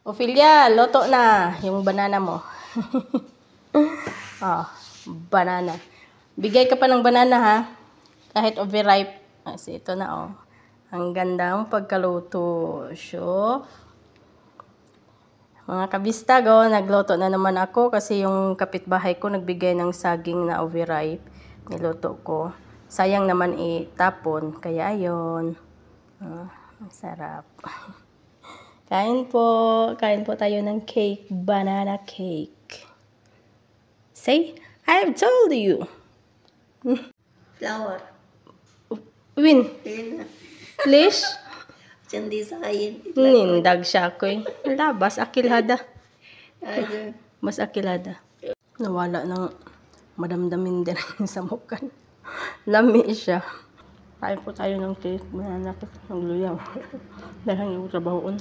Ophelia, loto na yung banana mo. Oh, banana. Bigay ka pa ng banana ha. Kahit overripe. Kasi ito na oh. Ang gandang pagkaluto. So, mga kabistago, nagluto na naman ako kasi yung kapitbahay ko nagbigay ng saging na overripe. Niluto ko. Sayang naman itapon. Kaya ayun. Ang sarap. Kain po tayo ng cake, banana cake. Say, I've told you. Flower. Win. Please. Hindi sa kain. Nindag siya ko eh. Labas, akilada. Mas akilada. Nawala ng madamdamin din sa mukan. Lami siya. Kain po tayo ng cake, banana cake, ng luyang. Dahil yung trabahoon.